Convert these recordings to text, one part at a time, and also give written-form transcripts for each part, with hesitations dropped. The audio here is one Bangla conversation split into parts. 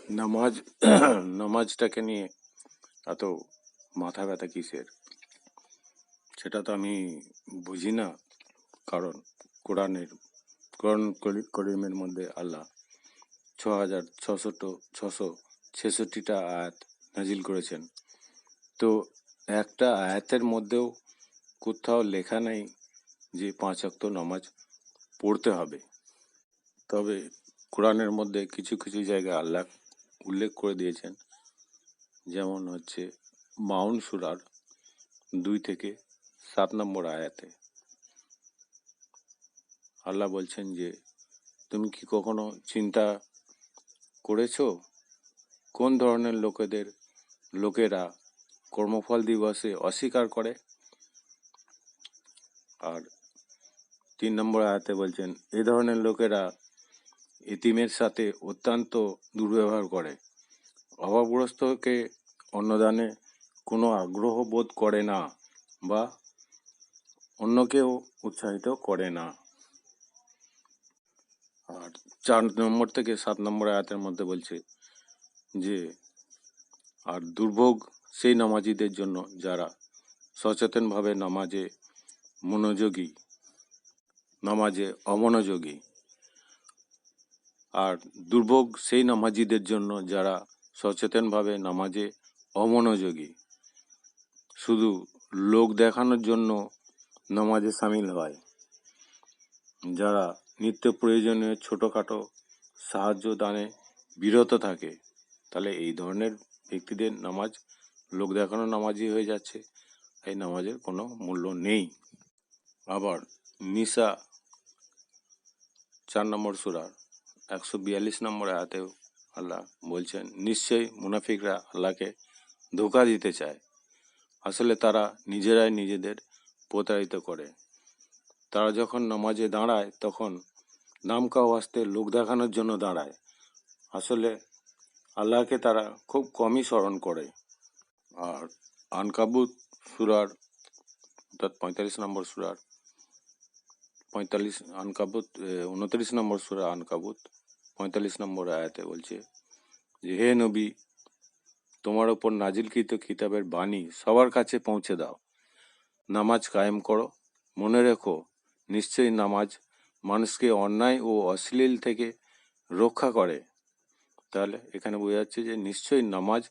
নামাজ নামাজটাকে নিয়ে এত মাথা ব্যথা কিসের, সেটা তো আমি বুঝি না। কারণ কোরআন করিমের মধ্যে আল্লাহ 6,666টা আয়াত নাজিল করেছেন। তো একটা আয়াতের মধ্যেও কোথাও লেখা নেই যে 5 ওয়াক্ত নামাজ পড়তে হবে। তবে কোরআনের মধ্যে কিছু কিছু জায়গায় আল্লাহ উল্লেখ করে দিয়েছেন, যেমন হচ্ছে মাউন সূরার 2 থেকে 7 নম্বর আয়াতে আল্লাহ বলছেন যে, তুমি কি কখনো চিন্তা করেছো কোন ধরনের লোকেরা কর্মফল দিবসে অস্বীকার করে? আর 3 নম্বর আয়াতে বলছেন, এ ধরনের লোকেরা এতিমের সাথে অত্যন্ত দুর্ব্যবহার করে, অভাবগ্রস্তকে অন্নদানে কোনো আগ্রহ বোধ করে না বা অন্যকেও উৎসাহিত করে না। আর 4 নম্বর থেকে 7 নম্বর আয়াতের মধ্যে বলছে যে, আর দুর্ভোগ সেই নামাজিদের জন্য যারা সচেতনভাবে নামাজে অমনোযোগী। আর দুর্ভোগ সেই নামাজিদের জন্য যারা সচেতনভাবে নামাজে অমনোযোগী, শুধু লোক দেখানোর জন্য নামাজে সামিল হয়, যারা নিত্য প্রয়োজনীয় ছোটোখাটো সাহায্য দানে বিরত থাকে। তাহলে এই ধরনের ব্যক্তিদের নামাজ লোক দেখানো নামাজই হয়ে যাচ্ছে, এই নামাজের কোনো মূল্য নেই। আবার নিসা 4 নম্বর সূরার 142 নম্বর আয়াতেও আল্লাহ বলছেন, নিশ্চয়ই মুনাফিকরা আল্লাহকে ধোঁকা দিতে চায়। আসলে তারা নিজেরাই নিজেদের প্রতারিত করে। তারা যখন নামাজে দাঁড়ায় তখন নামকা ওয়াস্তে লোক দেখানোর জন্য দাঁড়ায়, আসলে আল্লাহকে তারা খুব কমই স্মরণ করে। আর আনকাবুত সূরার অর্থাৎ 45 নম্বর সূরার 29 নম্বর সূরা আনকাবুত 45 নম্বর আয়াতে বলছে যে, হে নবী, তোমার ওপর নাজিলকৃত কিতাবের বাণী সবার কাছে পৌঁছে দাও, নামাজ কায়েম করো, মনে রেখো নিশ্চয়ই নামাজ মানুষকে অন্যায় ও অশ্লীল থেকে রক্ষা করে। তাহলে এখানে বোঝা যাচ্ছে যে নিশ্চয়ই নামাজ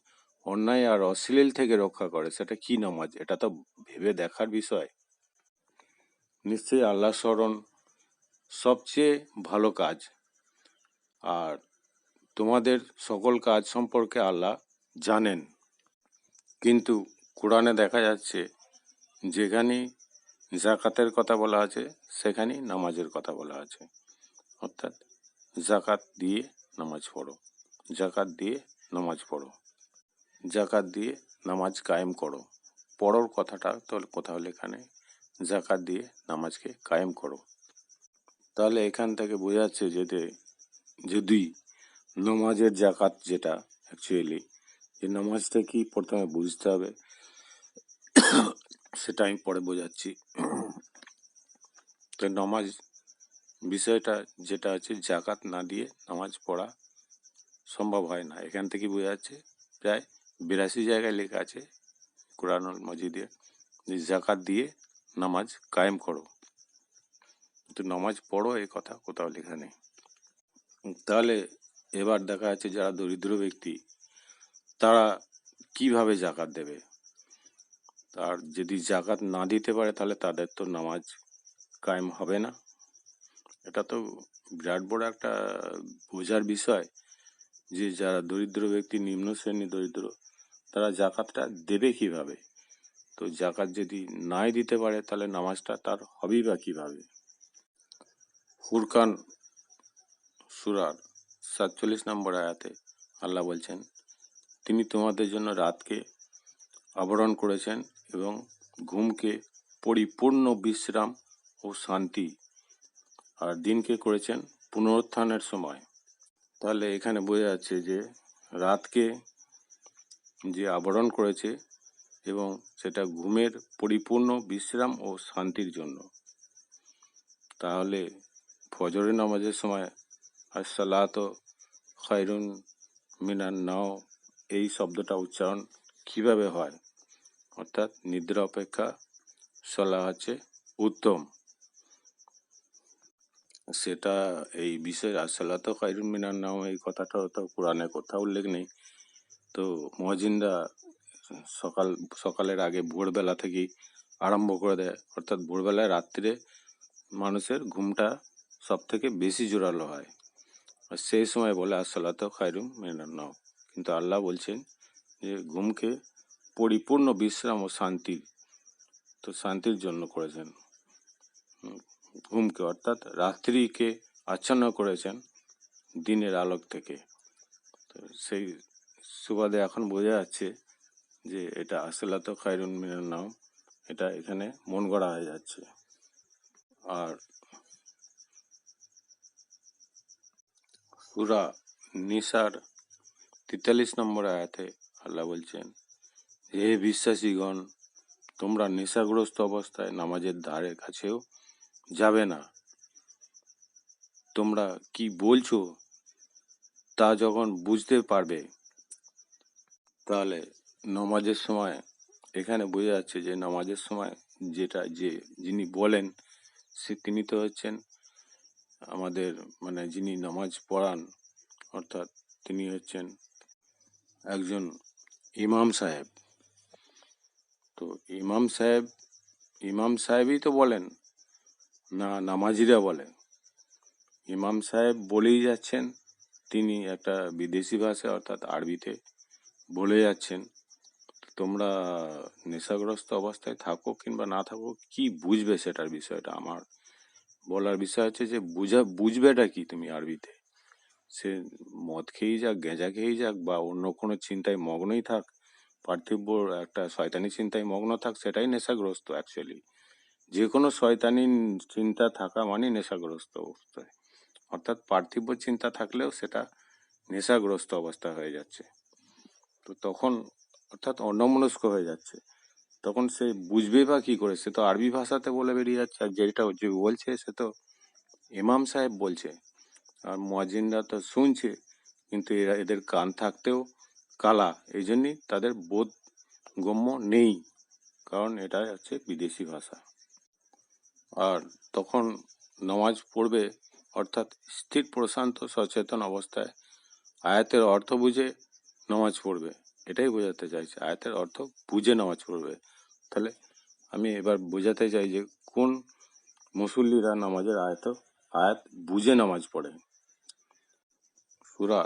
অন্যায় আর অশ্লীল থেকে রক্ষা করে। সেটা কি নামাজ, এটা তো ভেবে দেখার বিষয়। নিশ্চয়ই আল্লাহ স্মরণ সবচেয়ে ভালো কাজ, আর তোমাদের সকল কাজ সম্পর্কে আল্লাহ জানেন। কিন্তু কোরআনে দেখা যাচ্ছে যেখানেই জাকাতের কথা বলা আছে সেখানেই নামাজের কথা বলা আছে, অর্থাৎ জাকাত দিয়ে নামাজ পড়ো, জাকাত দিয়ে নামাজ পড়ো, জাকাত দিয়ে নামাজ কায়েম করো। পড়োর কথাটা তো কোথাও লেখা নেই, জাকাত দিয়ে নামাজকে কায়েম করো। তাহলে এখান থেকে বোঝা যাচ্ছে যে যদি নামাজের জাকাত, যেটা অ্যাকচুয়ালি যে নামাজটা কি প্রথমে বুঝতে হবে, সেটা আমি পরে বোঝাচ্ছি। তো নামাজ বিষয়টা যেটা আছে, জাকাত না দিয়ে নামাজ পড়া সম্ভব হয় না। এখান থেকে বোঝা যাচ্ছে প্রায় 82 জায়গায় লেখা আছে কোরআনুল মজিদে যে জাকাত দিয়ে নামাজ কায়েম করো, কিন্তু নামাজ পড়ো এই কথা কোথাও লেখা নেই। তাহলে এবার দেখা যাচ্ছে যারা দরিদ্র ব্যক্তি তারা কিভাবে জাকাত দেবে? আর যদি জাকাত না দিতে পারে তাহলে তাদের তো নামাজ কায়েম হবে না। এটা তো বিরাট বড় একটা বোঝার বিষয় যে যারা দরিদ্র ব্যক্তি, নিম্ন শ্রেণী দরিদ্র, তারা জাকাতটা দেবে কিভাবে? তো জাকাত যদি নাই দিতে পারে তাহলে নামাজটা তার হবেই বা কিভাবে? ফুরকান সূরার 47 নম্বর আয়াতে আল্লাহ বলছেন, তিনি তোমাদের জন্য রাতকে আবরণ করেছেন এবং ঘুমকে পরিপূর্ণ বিশ্রাম ও শান্তি, আর দিনকে করেছেন পুনরুত্থানের সময়। তাহলে এখানে বোঝা যাচ্ছে যে রাতকে যে আবরণ করেছে এবং সেটা ঘুমের পরিপূর্ণ বিশ্রাম ও শান্তির জন্য। তাহলে ফজরের নামাজের সময় আসসালাতু খায়রুন মিনার নাও এই শব্দটা উচ্চারণ কিভাবে হয়, অর্থাৎ নিদ্রা অপেক্ষা সলা হচ্ছে উত্তম। সেটা এই বিষয়ে আসলা তো খায়রুন মিনার নাও এই কথাটা তো কোরআনে কোথাও উল্লেখ নেই। তো মুয়াজ্জিনরা সকালের আগে ভোরবেলা থেকেই আরম্ভ করে দেয়, অর্থাৎ ভোরবেলায় রাত্রিরে মানুষের ঘুমটা সব থেকে বেশি জোরালো হয়, আর সেই সময় বলে আসসালাতু খায়রুম মিনান নাও। কিন্তু আল্লাহ বলছেন যে ঘুমকে পরিপূর্ণ বিশ্রাম ও শান্তির জন্য করেছেন। ঘুমকে অর্থাৎ রাত্রিকে আচ্ছন্ন করেছেন দিনের আলোক থেকে। তো সেই সুবাদে এখন বোঝা যাচ্ছে যে এটা আসসালাতু খায়রুন মিনান নাও, এটা এখানে মন গড়া হয়ে যাচ্ছে। আর সূরা নিসার 43 নম্বর আয়াতে আল্লাহ বলছেন, হে বিশ্বাসীগণ, তোমরা নেশাগ্রস্ত অবস্থায় নামাজের ধারে কাছেও যাবে না। তোমরা কি বলছো তা যখন বুঝতে পারবে। তাহলে নামাজের সময় এখানে বোঝা যাচ্ছে যে নামাজের সময় যিনি বলেন তিনি তো হচ্ছেন আমাদের যিনি নামাজ পড়ান, অর্থাৎ তিনি হচ্ছেন একজন ইমাম সাহেব। তো ইমাম সাহেবই তো বলেন না, নামাজিরা বলেন। ইমাম সাহেব বলেই যাচ্ছেন, তিনি একটা বিদেশি ভাষা অর্থাৎ আরবিতে বলে যাচ্ছেন তোমরা নেশাগ্রস্ত অবস্থায় থাকো কিংবা না থাকো, কি বুঝবে সেটার বিষয়টা। আমার বলার বিষয় হচ্ছে যে বুঝবেটা কি তুমি আরবিতে। সে মদ খেয়েই যাক, গেঁজা খেয়েই যাক, বা অন্য কোনো চিন্তায় মগ্নই থাক, পার্থিব একটা শয়তানি চিন্তায় মগ্ন থাক, সেটাই নেশাগ্রস্ত অ্যাকচুয়ালি। যে কোনো শয়তানি চিন্তা থাকা মানে নেশাগ্রস্ত অবস্থায়, অর্থাৎ পার্থিব চিন্তা থাকলেও সেটা নেশাগ্রস্ত অবস্থা হয়ে যাচ্ছে। তো তখন অর্থাৎ অন্যমনস্ক হয়ে যাচ্ছে, তখন সে বুঝবে বা কি করে। সে তো আরবি ভাষাতে বলে বেরিয়ে যাচ্ছে, আর যেটা যে বলছে সে তো ইমাম সাহেব বলছে, আর মুয়াজ্জিনরা তো শুনছে, কিন্তু এদের কান থাকতেও কালা, এই জন্যই তাদের বোধগম্য নেই, কারণ এটা হচ্ছে বিদেশি ভাষা। আর তখন নামাজ পড়বে অর্থাৎ স্থির প্রশান্ত সচেতন অবস্থায় আয়াতের অর্থ বুঝে নামাজ পড়বে, এটাই বোঝাতে চাইছে। আয়াতের অর্থ বুঝে নামাজ পড়বে। তাহলে আমি এবার বোঝাতে চাই যে কোন মুসল্লিরা নামাজের আয়াত বুঝে নামাজ পড়ে। সূরা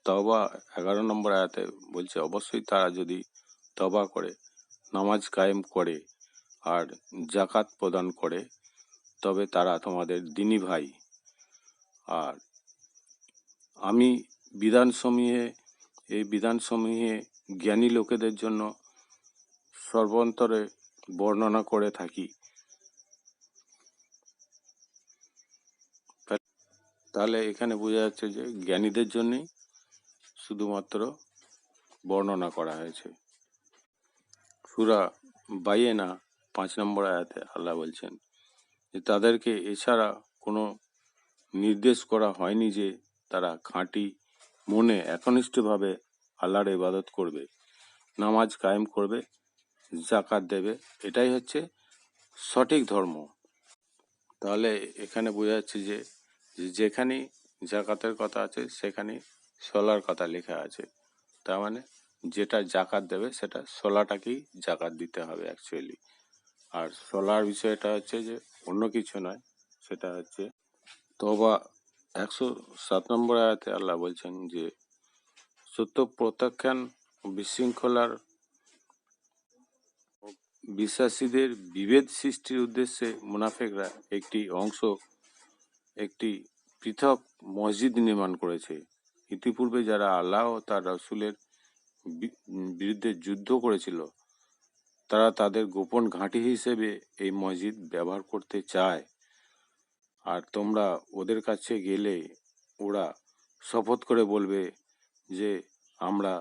তাওবা 11 নম্বর আয়াতে বলছে, অবশ্যই তারা যদি তওবা করে, নামাজ কায়েম করে আর জাকাত প্রদান করে, তবে তারা তোমাদের দ্বীনী ভাই। আর আমি এই বিধানসমূহে জ্ঞানী লোকেদের জন্য সর্বান্তরে বর্ণনা করে থাকি। তাহলে এখানে বোঝা যাচ্ছে যে জ্ঞানীদের জন্যই শুধুমাত্র বর্ণনা করা হয়েছে। সূরা বাইয়েনা 5 নম্বর আয়াতে আল্লাহ বলছেন যে তাদেরকে এছাড়া কোনো নির্দেশ করা হয়নি যে তারা খাঁটি মনে একনিষ্ঠভাবে আল্লাহর ইবাদত করবে, নামাজ কায়েম করবে, জাকাত দেবে, এটাই হচ্ছে সঠিক ধর্ম। তাহলে এখানে বোঝা যাচ্ছে যে যেখানেই জাকাতের কথা আছে সেখানেই সলার কথা লেখা আছে। তার মানে যেটা জাকাত দেবে সেটা সলাটাকেই জাকাত দিতে হবে অ্যাকচুয়ালি। আর সলার বিষয়টা হচ্ছে যে অন্য কিছু নয়, সেটা হচ্ছে তওবা 107 নম্বর আয়াতে আল্লাহ বলছেন যে সত্য প্রত্যাখ্যান ও বিশৃঙ্খলার বিশ্বাসীদের বিভেদ সৃষ্টির উদ্দেশ্যে মুনাফিকরা একটি পৃথক মসজিদ নির্মাণ করেছে। ইতিপূর্বে যারা আল্লাহ ও তার রাসূলের বিরুদ্ধে যুদ্ধ করেছিল, তারা তাদের গোপন ঘাঁটি হিসেবে এই মসজিদ ব্যবহার করতে চায়। আর তোমরা ওদের কাছে গেলে ওরা শপথ করে বলবে যে আমরা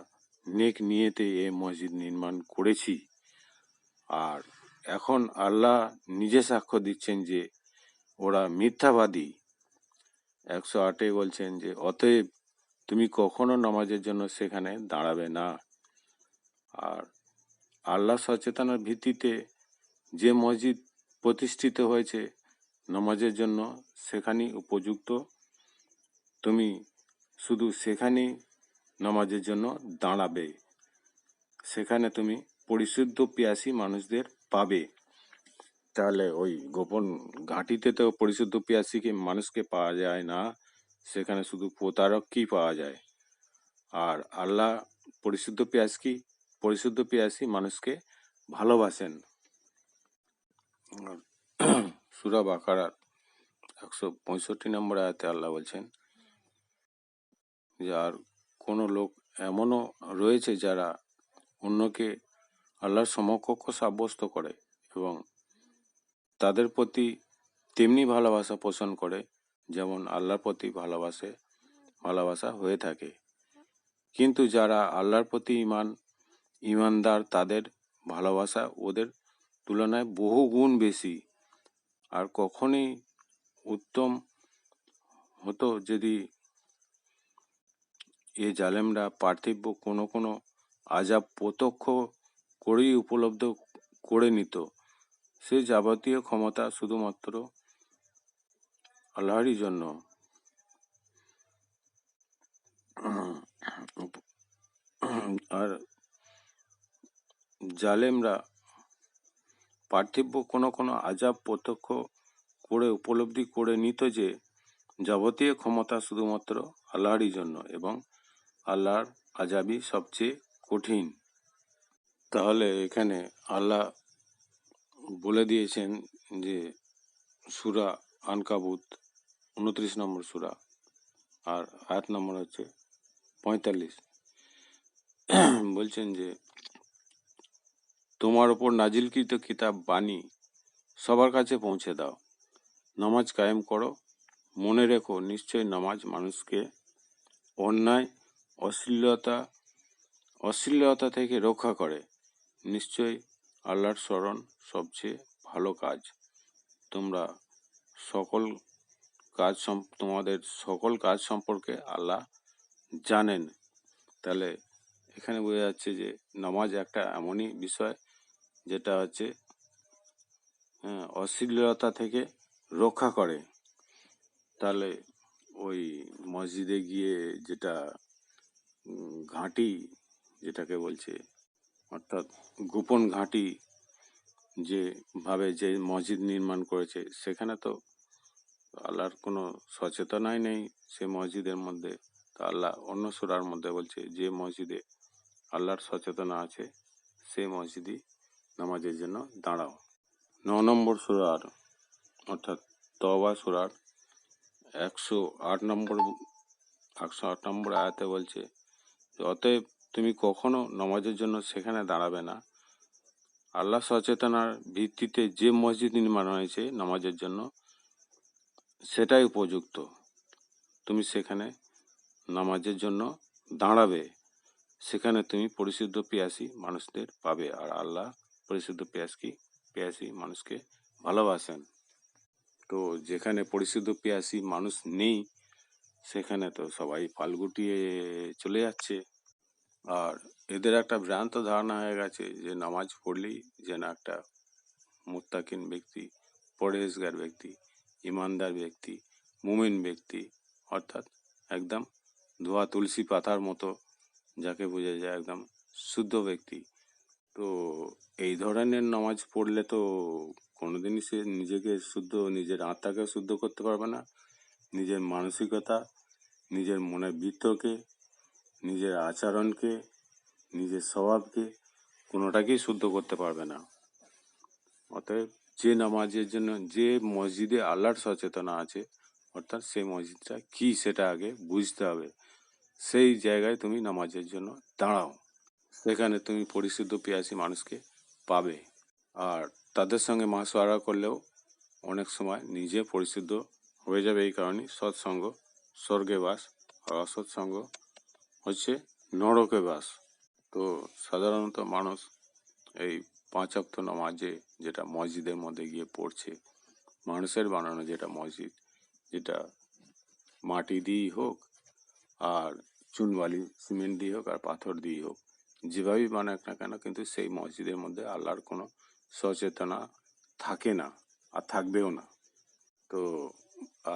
নেক নিয়তে এই মসজিদ নির্মাণ করেছি। আর এখন আল্লাহ নিজে সাক্ষ্য দিচ্ছেন যে ওরা মিথ্যাবাদী। 108 বলছেন যে অতএব তুমি কখনো নামাজের জন্য সেখানে দাঁড়াবে না। আর আল্লাহ সচেতনার ভিত্তিতে যে মসজিদ প্রতিষ্ঠিত হয়েছে নামাজের জন্য সেখানেই উপযুক্ত। তুমি শুধু সেখানেই নামাজের জন্য দাঁড়াবে। সেখানে তুমি পরিশুদ্ধ পিয়াসী মানুষদের পাবে। তাহলে ওই গোপন ঘাঁটিতে তো পরিশুদ্ধ পিয়াসীকে মানুষকে পাওয়া যায় না, সেখানে শুধু প্রতারককেই পাওয়া যায়। আর আল্লাহ পরিশুদ্ধ পিয়াসী মানুষকে ভালোবাসেন। সূরা বাকারার 165 নম্বর আয়াতে আল্লাহ বলছেন যে আর কোনো লোক এমনও রয়েছে যারা অন্যকে আল্লাহর সমকক্ষ সাব্যস্ত করে এবং তাদের প্রতি তেমনি ভালোবাসা পোষণ করে যেমন আল্লাহর প্রতি ভালোবাসা হয়ে থাকে। কিন্তু যারা আল্লাহর প্রতি ইমানদার তাদের ভালোবাসা ওদের তুলনায় বহু গুণ বেশি। আর কখনই উত্তম হতো যদি এ জালেমরা পার্থিব কোনো আযাব প্রত্যক্ষ করেই উপলব্ধ করে নিত। সে যাবতীয় ক্ষমতা শুধুমাত্র আল্লাহরই জন্য। আর জালেমরা পার্থিব কোনো আযাব প্রত্যক্ষ করে উপলব্ধি করে নিত যে যাবতীয় ক্ষমতা শুধুমাত্র আল্লাহরই জন্য এবং আল্লাহর আযাবই সবচেয়ে কঠিন। তাহলে এখানে আল্লাহ বলে দিয়েছেন যে সূরা আনকাবুত 29 নম্বর সূরা আর আয়াত নম্বর হচ্ছে 45। বলছেন যে তোমার ওপর নাজিলকৃত কিতাব বাণী সবার কাছে পৌঁছে দাও, নামাজ কায়েম করো, মনে রেখো নিশ্চয় নামাজ মানুষকে অন্যায় অশ্লীলতা থেকে রক্ষা করে। নিশ্চয় আল্লাহর স্মরণ সবচেয়ে ভালো কাজ। তোমাদের সকল কাজ সম্পর্কে আল্লাহ জানেন। তাহলে এখানে বোঝা যাচ্ছে যে নামাজ একটা এমনই বিষয় যেটা হচ্ছে অশ্লীলতা থেকে রক্ষা করে। তাহলে ওই মসজিদে গিয়ে যেটা ঘাঁটি যেটাকে বলছে, অর্থাৎ গোপন ঘাঁটি যে মসজিদ নির্মাণ করেছে সেখানে তো আল্লাহর কোনো সচেতনাই নেই সে মসজিদের মধ্যে। তা আল্লাহ অন্য সূরার মধ্যে বলছে যে মসজিদে আল্লাহর সচেতনা আছে সেই মসজিদই নামাজের জন্য দাঁড়াও। 9 নম্বর সূরার অর্থাৎ তওবা সূরার 108 নম্বর আয়াতে বলছে অতএব তুমি কখনো নামাজের জন্য সেখানে দাঁড়াবে না। আল্লাহ সচেতনার ভিত্তিতে যে মসজিদ নির্মাণ হয়েছে নামাজের জন্য সেটাই উপযুক্ত। তুমি সেখানে নামাজের জন্য দাঁড়াবে। সেখানে তুমি পরিশুদ্ধ পিয়াসী মানুষদের পাবে। আর আল্লাহ পরিশুদ্ধ পিয়াসী মানুষকে ভালোবাসেন। তো যেখানে পরিশুদ্ধ পিয়াসী মানুষ নেই সেখানে তো সবাই ফালগুটিয়ে চলে যাচ্ছে। আর এদের একটা ভ্রান্ত ধারণা হয়ে গেছে যে নামাজ পড়লেই যেন একটা মুত্তাকিন ব্যক্তি, পরহেজগার ব্যক্তি, ইমানদার ব্যক্তি, মুমিন ব্যক্তি, অর্থাৎ একদম ধোয়া তুলসী পাতার মতো যাকে বোঝা যায় একদম শুদ্ধ ব্যক্তি। তো এই ধরনের নামাজ পড়লে তো কোনোদিনই সে নিজের আত্মাকে শুদ্ধ করতে পারবে না, নিজের মানসিকতা, নিজের মনের বৃত্তকে, নিজের আচরণকে, নিজের স্বভাবকে কোনোটাকেই শুদ্ধ করতে পারবে না। অতএব যে নামাজের জন্য যে মসজিদে আল্লাহর সচেতনা আছে অর্থাৎ সেই মসজিদটা কি সেটা আগে বুঝতে হবে। সেই জায়গায় তুমি নামাজের জন্য দাঁড়াও। সেখানে তুমি পরিশুদ্ধ পিয়াসী মানুষকে পাবে। আর তাদের সঙ্গে মাশওয়ারা করলেও অনেক সময় নিজে পরিশুদ্ধ হয়ে যাবে। এই কারণে সৎসঙ্গ স্বর্গে বাস আর অসৎসঙ্গ হচ্ছে নরকে বাস। তো সাধারণত মানুষ এই 5 ওয়াক্ত নামাজে যেটা মসজিদের মধ্যে গিয়ে পড়ছে, মানুষের বানানো যেটা মসজিদ, যেটা মাটি দিয়েই হোক আর চুন বালি সিমেন্ট দিয়ে হোক আর পাথর দিয়ে হোক, যেভাবেই বানাক না কেন, কিন্তু সেই মসজিদের মধ্যে আল্লাহর কোনো সচেতনা থাকে না আর থাকবেও না। তো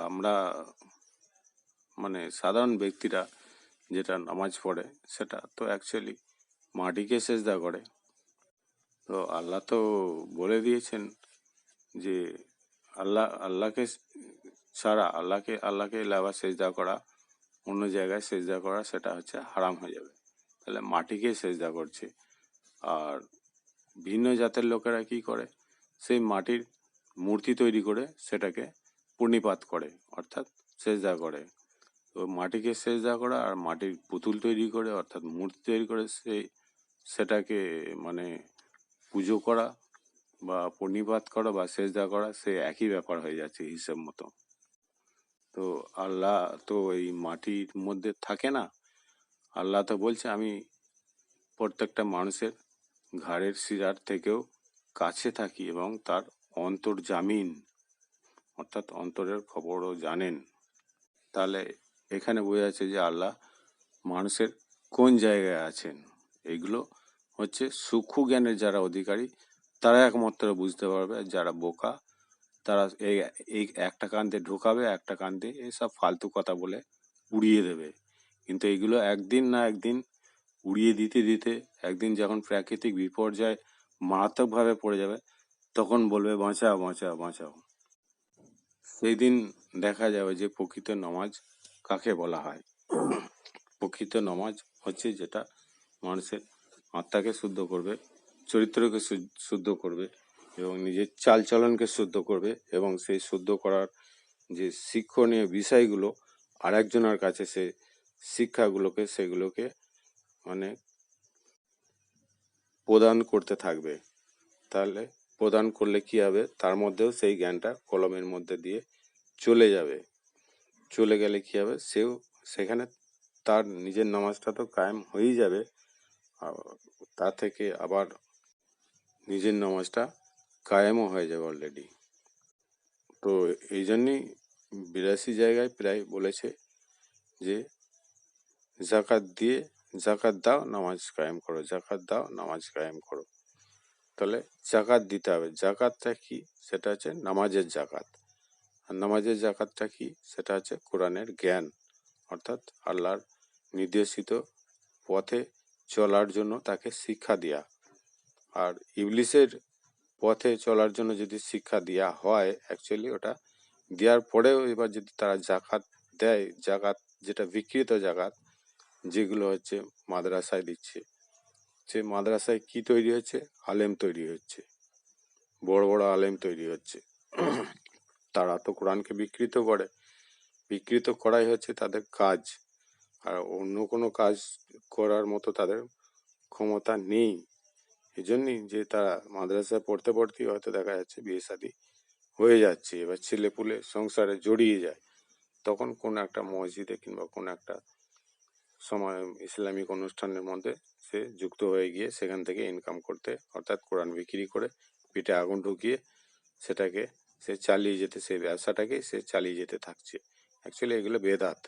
আমরা মানে সাধারণ ব্যক্তিরা যেটা নামাজ পড়ে সেটা তো অ্যাকচুয়ালি মাটিকে সেজদা করে। তো আল্লাহ তো বলে দিয়েছেন যে আল্লাহকে ছাড়া আল্লাহকে আবার সেজদা করা, অন্য জায়গায় সেজদা করা সেটা হচ্ছে হারাম হয়ে যাবে। তাহলে মাটিকে সেজদা করছে। আর ভিন্ন জাতের লোকেরা কি করে, সেই মাটির মূর্তি তৈরি করে সেটাকে প্রণিপাত করে, অর্থাৎ সেজদা করে। তো মাটিকে সেজদা করা আর মাটির পুতুল তৈরি করে অর্থাৎ মূর্তি তৈরি করে সেটাকে মানে পুজো করা বা প্রণিপাত করা বা সেজদা করা, সে একই ব্যাপার হয়ে যাচ্ছে হিসেব মতো। তো আল্লাহ তো এই মাটির মধ্যে থাকে না। আল্লাহ তো বলছে আমি প্রত্যেকটা মানুষের ঘাড়ের শিরার থেকেও কাছে থাকি এবং তার অন্তর্জামিন অর্থাৎ অন্তরের খবরও জানেন। তাহলে এখানে বোঝা যাচ্ছে যে আল্লাহ মানুষের কোন জায়গায় আছেন। এগুলো হচ্ছে সূক্ষ্ম জ্ঞানের যারা অধিকারী তারা একমাত্র বুঝতে পারবে, আর যারা বোকা তারা এই একটা কান দিয়ে ঢোকাবে, একটা কান দিয়ে এসব ফালতু কথা বলে উড়িয়ে দেবে। কিন্তু এইগুলো একদিন না একদিন উড়িয়ে দিতে দিতে একদিন যখন প্রাকৃতিক বিপর্যয় মারাত্মকভাবে পড়ে যাবে, তখন বলবে বাঁচাও বাঁচাও বাঁচাও। সেই দিন দেখা যাবে যে প্রকৃত নামাজ কাকে বলা হয়। প্রকৃত নামাজ হচ্ছে যেটা মানুষের আত্মাকে শুদ্ধ করবে, চরিত্রকে শুদ্ধ করবে এবং নিজের চালচলনকে শুদ্ধ করবে, এবং সেই শুদ্ধ করার যে শিক্ষণীয় বিষয়গুলো আরেকজনের কাছে সে শিক্ষাগুলোকে সেগুলোকে মানে প্রদান করতে থাকবে। তাহলে প্রদান করলে কি হবে, তার মধ্যেও সেই জ্ঞানটা কলমের মধ্যে দিয়ে চলে যাবে। চলে গেলে কি হবে, সেও সেখানে তার নিজের নামাজটা তো কায়েম হয়েই যাবে, তা থেকে আবার নিজের নামাজটা কায়েমও হয়ে যাবে অলরেডি। তো এই জন্যই 82 জায়গায় প্রায় বলেছে যে জাকাত দাও নামাজ কায়েম করো, জাকাত দাও নামাজ কায়েম করো। তাহলে জাকাত দিতে হবে। জাকাতটা কি, সেটা হচ্ছে নামাজের জাকাত। আর নামাজের জাকাতটা কি, সেটা হচ্ছে কোরআনের জ্ঞান, অর্থাৎ আল্লাহর নির্দেশিত পথে চলার জন্য তাকে শিক্ষা দেয়া। আর ইবলিসের পথে চলার জন্য যদি শিক্ষা দেওয়া হয়, অ্যাকচুয়ালি ওটা দেওয়ার পরেও এবার যদি তারা জাকাত দেয়, জাকাত যেটা বিকৃত জাকাত, যেগুলো হচ্ছে মাদ্রাসায় দিচ্ছে, সে মাদ্রাসায় কি তৈরি হচ্ছে, আলেম তৈরি হচ্ছে, বড় বড় আলেম তৈরি হচ্ছে। তারা তো কোরআনকে বিকৃত করে, বিকৃত করাই হচ্ছে তাদের কাজ, আর অন্য কোনো কাজ করার মতো তাদের ক্ষমতা নেই। এই জন্যই যে তারা মাদ্রাসায় পড়তে পড়তেই হয়তো দেখা যাচ্ছে বিয়ে শাদী হয়ে যাচ্ছে, এবার ছেলে পুলে সংসারে জড়িয়ে যায়, তখন কোন একটা মসজিদে কিংবা কোন একটা সময় ইসলামিক অনুষ্ঠানের মধ্যে সে যুক্ত হয়ে গিয়ে সেখান থেকে ইনকাম করতে, অর্থাৎ কোরআন বিক্রি করে পিঠে আগুন ঢুকিয়ে সেটাকে সে চালিয়ে যেতে, সেই ব্যবসাটাকে সে চালিয়ে যেতে থাকছে। অ্যাকচুয়ালি এগুলো বেদাত,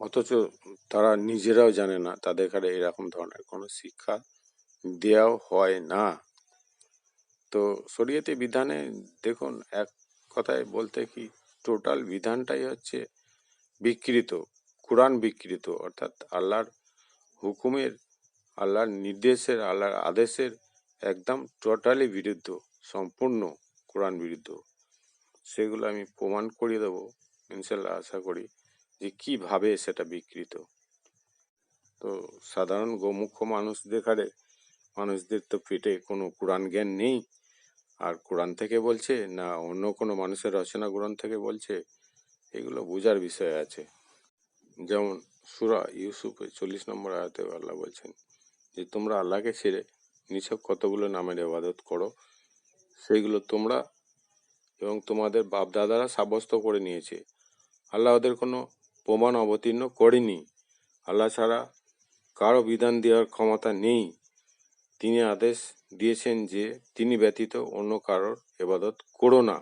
অথচ তারা নিজেরাও জানে না, তাদের কাছে এরকম ধরনের কোনো শিক্ষা দেওয়াও হয় না। তো শরীয়তে বিধানে দেখুন, এক কথায় বলতে কি, টোটাল বিধানটাই হচ্ছে বিকৃত, কোরআন বিকৃত, অর্থাৎ আল্লাহর হুকুমের, আল্লাহর নির্দেশের, আল্লাহর আদেশের একদম টোটালি বিরুদ্ধ, সম্পূর্ণ কোরআন বিরুদ্ধ। সেগুলো আমি প্রমাণ করিয়ে দেবো ইনশাল্লাহ, আশা করি যে কিভাবে সেটা বিকৃত। তো সাধারণ গোমুখ্য মানুষদের তো পেটে কোনো কোরআন জ্ঞান নেই, আর কোরআন থেকে বলছে না অন্য কোনো মানুষের রচনা গ্রন্থ থেকে বলছে, এগুলো বোঝার বিষয় আছে। যেমন সূরা ইউসুফের 40 নম্বর আয়াতে আল্লাহ বলছেন যে তোমরা আল্লাহকে ছেড়ে নিছক কতগুলো নামের ইবাদত করো, সেইগুলো তোমরা এবং তোমাদের বাপদাদারা সাব্যস্ত করে নিয়েছে, আল্লাহ ওদের কোনো প্রমাণ অবতীর্ণ করেনি। আল্লাহ ছাড়া কারো বিধান দেওয়ার ক্ষমতা নেই। তিনি আদেশ দিয়েছেন যে তিনি ব্যতীত অন্য কারোর ইবাদত করো না,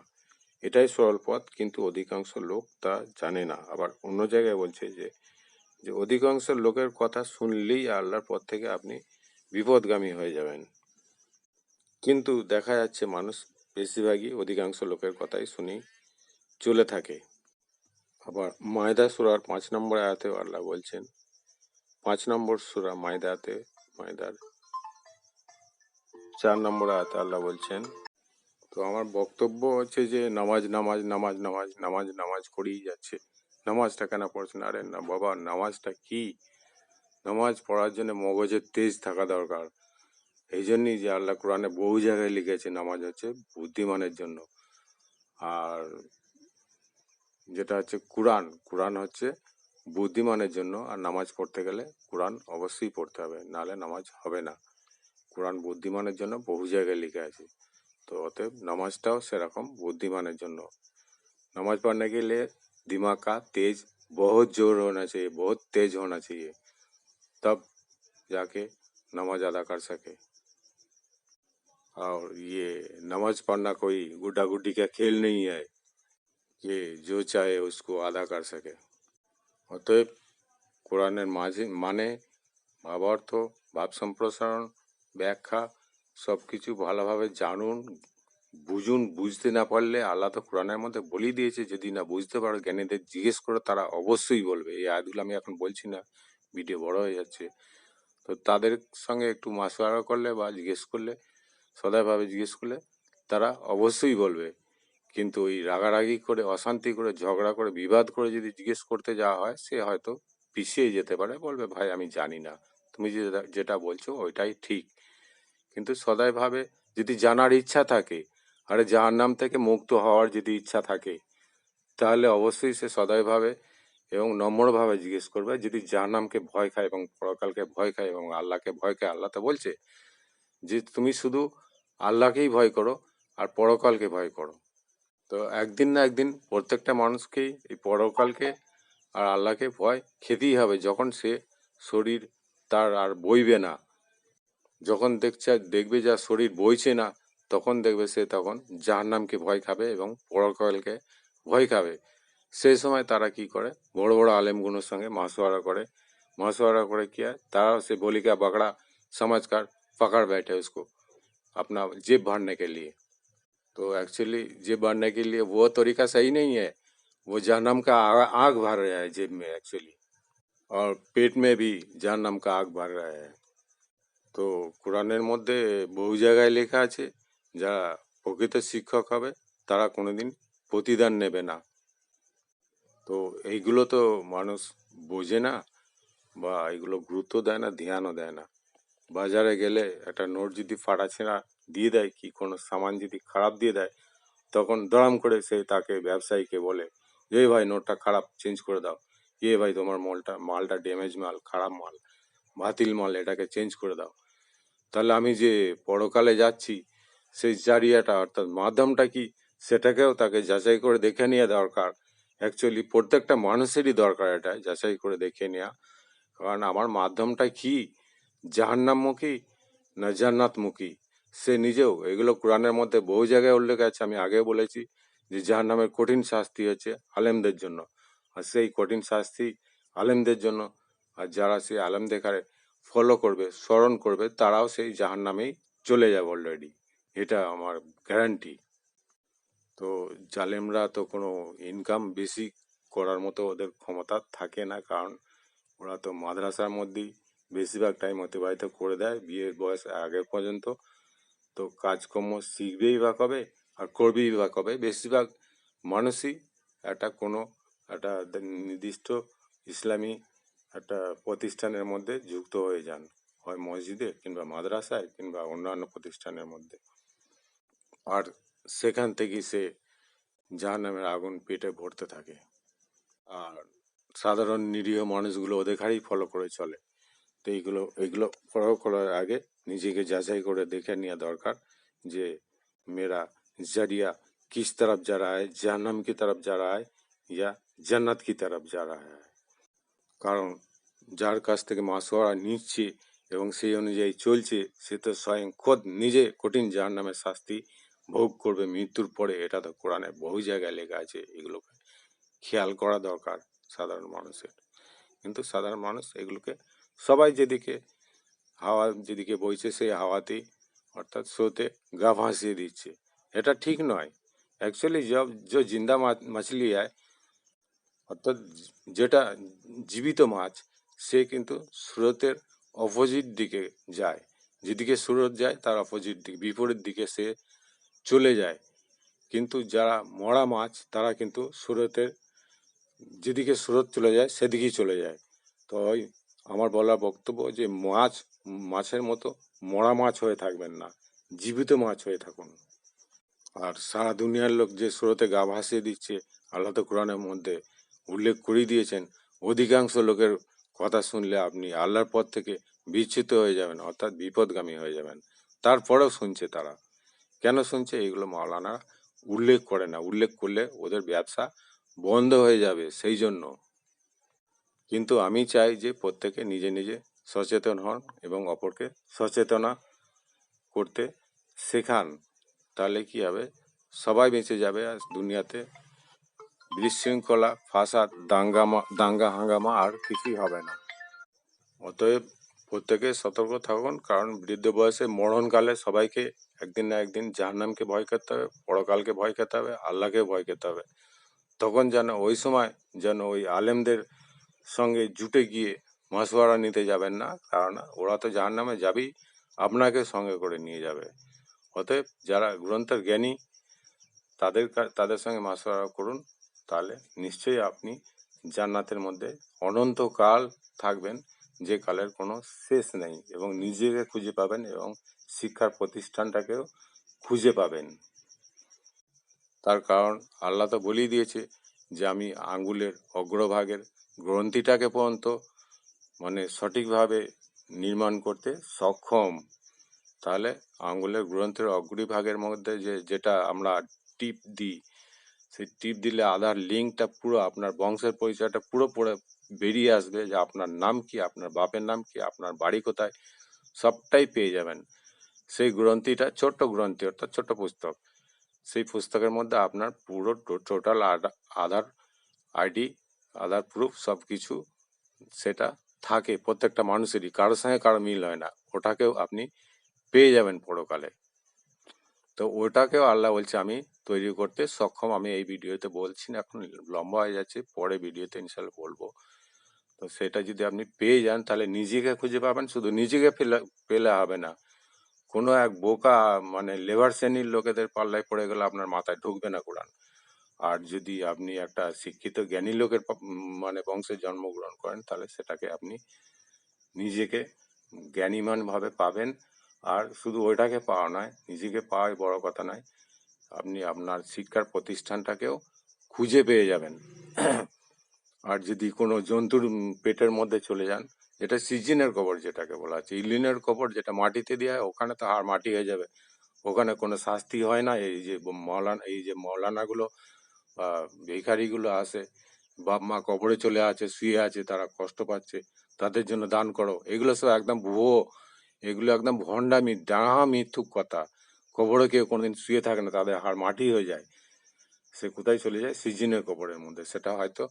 এটাই সরল পথ, কিন্তু অধিকাংশ লোক তা জানে না। আবার অন্য জায়গায় বলছে যে যে অধিকাংশ লোকের কথা শুনলেই আল্লাহর পথ থেকে আপনি বিপদগামী হয়ে যাবেন। কিন্তু দেখা যাচ্ছে মানুষ বেশিরভাগই অধিকাংশ লোকের কথাই শুনি চলে থাকে। আবার মায়দা সূরার 5 নম্বর আয়াতেও আল্লাহ বলছেন, 5 নম্বর সূরা মায়দাতে, মায়দার 4 নম্বর আয়াতে আল্লাহ বলছেন, তো আমার বক্তব্য হচ্ছে যে নামাজ নামাজ নামাজ নামাজ নামাজ নামাজ করেই যাচ্ছে, নামাজটা কেন পড়ছে না? আরে না বাবা, নামাজটা কি? নামাজ পড়ার জন্য মগজের তেজ থাকা দরকার। এই জন্যই যে আল্লাহ কোরআনে বহু জায়গায় লিখেছে নামাজ হচ্ছে বুদ্ধিমানের জন্য। আর যেটা হচ্ছে কোরআন, কোরআন হচ্ছে বুদ্ধিমানের জন্য। আর নামাজ পড়তে গেলে কোরআন অবশ্যই পড়তে হবে, নাহলে নামাজ হবে না। কোরআন বুদ্ধিমানের জন্য বহু জায়গায় লিখে আছে। তো অতএব নামাজটাও সেরকম বুদ্ধিমানের জন্য। नमाज पढ़ने के लिए दिमाग का तेज बहुत जोर होना चाहिए, बहुत तेज होना चाहिए, तब जाके नमाज अदा कर सके। और ये नमाज पढ़ना कोई गुड्डा गुड्डी का खेल नहीं है कि जो चाहे उसको अदा कर सके। অতএব কোরআনের মাঝে মানে ভাবার্থ, ভাব সম্প্রসারণ, ব্যাখ্যা সব কিছু ভালোভাবে জানুন, বুঝুন। বুঝতে না পারলে আল্লাহ তো কোরআনের মধ্যে বলেই দিয়েছে, যদি না বুঝতে পারো জ্ঞানীদের জিজ্ঞেস করো, তারা অবশ্যই বলবে। এই আয়াতগুলো আমি এখন বলছি না, ভিডিও বড় হয়ে যাচ্ছে। তো তাদের সঙ্গে একটু মাশওয়ারা করলে বা জিজ্ঞেস করলে, সদয়ভাবে জিজ্ঞেস করলে তারা অবশ্যই বলবে। কিন্তু ওই রাগারাগি করে, অশান্তি করে, ঝগড়া করে, বিবাদ করে যদি জিজ্ঞেস করতে যাওয়া হয়, সে হয়তো পিছিয়ে যেতে পারে, বলবে ভাই আমি জানি না, তুমি যেটা বলছো ওইটাই ঠিক। কিন্তু সদয়ভাবে যদি জানার ইচ্ছা থাকে, আরে জাহান্নাম থেকে মুক্ত হওয়ার যদি ইচ্ছা থাকে, তাহলে অবশ্যই সে সদয়ভাবে এবং নম্রভাবে জিজ্ঞেস করবে। যদি জাহান্নামকে ভয় খায় এবং পরকালকে ভয় খায় এবং আল্লাহকে ভয় খায়, আল্লাহ তো বলছে যে তুমি শুধু আল্লাহকেই ভয় করো আর পরকালকে ভয় করো। তো একদিন না একদিন প্রত্যেকটা মানুষকেই এই পরকালকে আর আল্লাহকে ভয় খেতেই হবে। যখন সে শরীর তার আর বইবে না, যখন দেখবে যা শরীর বইছে না, তখন দেখবে সে তখন জাহান্নামকে ভয় খাবে এবং পরকালকে ভয় খাবে। সেই সময় তারা কি করে, বড় বড় আলেমগুলোর সঙ্গে মাসওয়ারা করে কি है, तारा से बोली का बकरा समझ कर पकड़ बैठे उसको अपना जेब भरने के लिए। तो एक्चुअली जेब भरने के लिए वो तरीका सही नहीं है, वो जहन्नम का आग भर रहा है जेब में एक्चुअली, और पेट में भी जहन्नम का आग भर रहा है। তো কোরআনের মধ্যে বহু জায়গায় লেখা আছে, যারা প্রকৃত শিক্ষক হবে তারা কোনোদিন প্রতিদান নেবে না। তো এইগুলো তো মানুষ বোঝে না, বা এগুলো গুরুত্ব দেয় না, ধ্যানও দেয় না। বাজারে গেলে একটা নোট যদি ফাটা ছেঁড়া দিয়ে দেয়, কি কোনো সামান যদি খারাপ দিয়ে দেয়, তখন দড়াম করে সে তাকে ব্যবসায়ীকে বলে, যে ভাই নোটটা খারাপ, চেঞ্জ করে দাও। ভাই তোমার মালটা ড্যামেজ মাল, খারাপ মাল, বাতিল মাল, এটাকে চেঞ্জ করে দাও। তাহলে আমি যে পরকালে যাচ্ছি, সেই জারিয়াটা অর্থাৎ মাধ্যমটা কি, সেটাকেও তাকে যাচাই করে দেখে নেওয়া দরকার। অ্যাকচুয়ালি প্রত্যেকটা মানুষেরই দরকার এটা যাচাই করে দেখে নেওয়া। কারণ আমার মাধ্যমটা কি, জাহান্নামমুখী না জান্নাতমুখী, সে নিজেও, এগুলো কোরআনের মধ্যে বহু জায়গায় উল্লেখ আছে। আমি আগে বলেছি যে জাহান্নামের কঠিন শাস্তি হচ্ছে আলেমদের জন্য, আর সেই কঠিন শাস্তি আলেমদের জন্য। আর যারা সেই আলেমদের ফলো করবে, স্মরণ করবে, তারাও সেই জাহান্নামেই চলে যাবে অলরেডি, এটা আমার গ্যারান্টি। তো জালেমরা তো কোনো ইনকাম বেশি করার মতো ওদের ক্ষমতা থাকে না, কারণ ওরা তো মাদ্রাসার মধ্যেই বেশিরভাগ টাইম অতিবাহিত করে দেয় বিয়ের বয়স আগে পর্যন্ত। তো কাজকর্ম শিখবেই বা কবে আর করবেই বা কবে? বেশিরভাগ মানুষই একটা নির্দিষ্ট ইসলামী একটা প্রতিষ্ঠানের মধ্যে যুক্ত হয়ে যান, হয় মসজিদে কিংবা মাদ্রাসায় কিংবা অন্যান্য প্রতিষ্ঠানের মধ্যে। আর সেখান থেকেই সে জাহান্নামের আগুন পেটে ভরতে থাকে। আর সাধারণ নিরীহ মানুষগুলো ওদের ঘাড়েই ফলো করে চলে। তো এগুলো ফলো করার আগে নিজেকে যাচাই করে দেখে নেওয়া দরকার যে মেরা जरिया किस तरफ जा रहा है, जहन्नम की तरफ जा रहा है या জান্নাত की तरफ जा रहा है। কারণ যার কাছ থেকে মাসওয়ারা নিচ্ছে এবং সেই অনুযায়ী চলছে, সে তো স্বয়ং খোদ নিজে কঠিন জাহান্নামের শাস্তি ভোগ করবে মৃত্যুর পরে। এটা তো কোরআনে বহু জায়গায় লেখা আছে, এগুলোকে খেয়াল করা দরকার সাধারণ মানুষের। কিন্তু সাধারণ মানুষ এগুলোকে সবাই যেদিকে হাওয়া যেদিকে বইছে সেই হাওয়াতেই অর্থাৎ স্রোতে গা ভাসিয়ে দিচ্ছে। এটা ঠিক নয়। অ্যাকচুয়ালি যে জিন্দা মাছলি है অর্থাৎ যেটা জীবিত মাছ সে কিন্তু স্রোতের অপোজিট দিকে যায়, যেদিকে স্রোত যায় তার অপোজিট দিকে বিপরীত দিকে সে চলে যায়। কিন্তু যারা মরা মাছ তারা কিন্তু স্রোতের যেদিকে স্রোত চলে যায় সেদিকেই চলে যায়। তো ওই আমার বলার বক্তব্য যে মাছের মতো মরা মাছ হয়ে থাকবেন না, জীবিত মাছ হয়ে থাকুন। আর সারা দুনিয়ার লোক যে স্রোতে গা ভাসিয়ে দিচ্ছে, আল্লাহ তো কোরআনের মধ্যে উল্লেখ করেই দিয়েছেন, অধিকাংশ লোকের কথা শুনলে আপনি আল্লাহর পথ থেকে বিচ্যুত হয়ে যাবেন, অর্থাৎ বিপদগামী হয়ে যাবেন। তারপরেও শুনছে তারা। কেন শুনছে? এগুলো মাওলানা উল্লেখ করে না। উল্লেখ করলে ওদের ব্যবসা বন্ধ হয়ে যাবে, সেই জন্য। কিন্তু আমি চাই যে প্রত্যেকে নিজে নিজে সচেতন হন এবং অপরকে সচেতনা করতে শেখান। তাহলে কি হবে? সবাই বেঁচে যাবে আর দুনিয়াতে বিশৃঙ্খলা, ফাসাদ, দাঙ্গা হাঙ্গামা আর কিছুই হবে না। অতএব প্রত্যেকে সতর্ক থাকুন, কারণ বৃদ্ধ বয়সে মরণকালে সবাইকে একদিন না একদিন জাহান্নামকে ভয় করতে হবে, পরকালকে ভয় খেতে হবে, আল্লাহকে ভয় খেতে হবে। তখন যেন ওই সময় যেন ওই আলেমদের সঙ্গে জুটে গিয়ে মাসওয়ারা নিতে যাবেন না, কারণ ওরা তো জাহান্নামে যাবেই, আপনাকে সঙ্গে করে নিয়ে যাবে। অতএব যারা গ্রন্থের জ্ঞানী তাদের সঙ্গে মাসওয়ারা করুন, তাহলে নিশ্চয়ই আপনি জান্নাতের মধ্যে অনন্তকাল থাকবেন, যে কালের কোনো শেষ নেই, এবং নিজেকে খুঁজে পাবেন এবং শিক্ষার প্রতিষ্ঠানটাকেও খুঁজে পাবেন। তার কারণ আল্লাহ তো বলেই দিয়েছে যে আমি আঙ্গুলের অগ্রভাগের গ্রন্থিটাকে পর্যন্ত মানে সঠিকভাবে নির্মাণ করতে সক্ষম। তাহলে আঙ্গুলের গ্রন্থের অগ্রভাগের মধ্যে যেটা আমরা টিপ দিই, সেই টিপ দিলে আধার লিঙ্কটা পুরো আপনার বংশের পরিচয়টা পুরো পড়ে বেরিয়ে আসবে, যে আপনার নাম কি, আপনার বাপের নাম কি, আপনার বাড়ি কোথায়, সবটাই পেয়ে যাবেন। সেই গ্রন্থিটা ছোট্ট গ্রন্থি, অর্থাৎ ছোট্ট পুস্তক। সেই পুস্তকের মধ্যে আপনার পুরো টোটাল আধার আইডি, আধার প্রুফ সব কিছু সেটা থাকে প্রত্যেকটা মানুষেরই, কারোর সঙ্গে কারো মিল হয় না। ওটাকেও আপনি পেয়ে যাবেন পরকালে। তো ওটাকেও আল্লাহ বলছে আমি তৈরি করতে সক্ষম। আমি এই ভিডিওতে বলছি না, এখন লম্বা হয়ে যাচ্ছে, পরে ভিডিওতে ইনশাল্লাহ বলবো। তো সেটা যদি আপনি পেয়ে যান তাহলে নিজেকে খুঁজে পাবেন। শুধু নিজেকে পেলে হবে না, কোনো এক বোকা মানে লেবার শ্রেণীর লোকেদের পাল্লায় পড়ে গেলে আপনার মাথায় ঢুকবে না কোরআন। আর যদি আপনি একটা শিক্ষিত জ্ঞানী লোকের মানে বংশে জন্মগ্রহণ করেন, তাহলে সেটাকে আপনি নিজেকে জ্ঞানীমানভাবে পাবেন। আর শুধু ওইটাকে পাওয়া নয়, নিজেকে পাওয়াই বড় কথা নয়, আপনি আপনার শিক্ষার প্রতিষ্ঠানটাকেও খুঁজে পেয়ে যাবেন। আর যদি কোনো জন্তুর পেটের মধ্যে চলে যান, যেটা সিজিনের কবর যেটাকে বলা হচ্ছে, ইলিনের কবর যেটা মাটিতে দেওয়া হয়, ওখানে তো হাড় মাটি হয়ে যাবে, ওখানে কোনো শাস্তি হয় না। এই যে মৌলানাগুলো বা ভিখারিগুলো আসে, বাপ মা কবরে চলে আছে, শুয়ে আছে, তারা কষ্ট পাচ্ছে, তাদের জন্য দান করো, এগুলো সব একদম ভুয়ো, এগুলো একদম ভণ্ডামি, ডাহা মিথ্যুক কথা। কবরে কেউ কোনোদিন শুয়ে থাকে না, তাদের হাড় মাটি হয়ে যায়। সে কোথায় চলে যায়? সিজিনের কবরের মধ্যে। সেটা হয়তো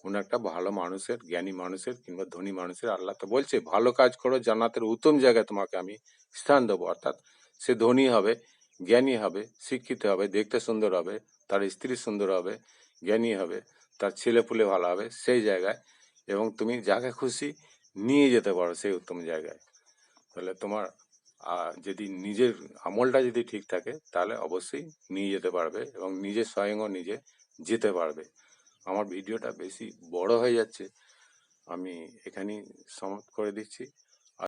কোনো একটা ভালো মানুষের, জ্ঞানী মানুষের কিংবা ধনী মানুষের। আল্লাহ তো বলছে ভালো কাজ করো, জান্নাতের উত্তম জায়গায় তোমাকে আমি স্থান দেবো। অর্থাৎ সে ধনী হবে, জ্ঞানী হবে, শিক্ষিত হবে, দেখতে সুন্দর হবে, তার স্ত্রী সুন্দর হবে, জ্ঞানী হবে, তার ছেলে পুলে ভালো হবে সেই জায়গায়, এবং তুমি যাকে খুশি নিয়ে যেতে পারো সেই উত্তম জায়গায়। তাহলে তোমার যদি নিজের আমলটা যদি ঠিক থাকে, তাহলে অবশ্যই নিয়ে যেতে পারবে এবং নিজে স্বয়ংও নিজে যেতে পারবে। আমার ভিডিওটা বেশি বড় হয়ে যাচ্ছে, আমি এখানেই সমাপ্ত করে দিচ্ছি।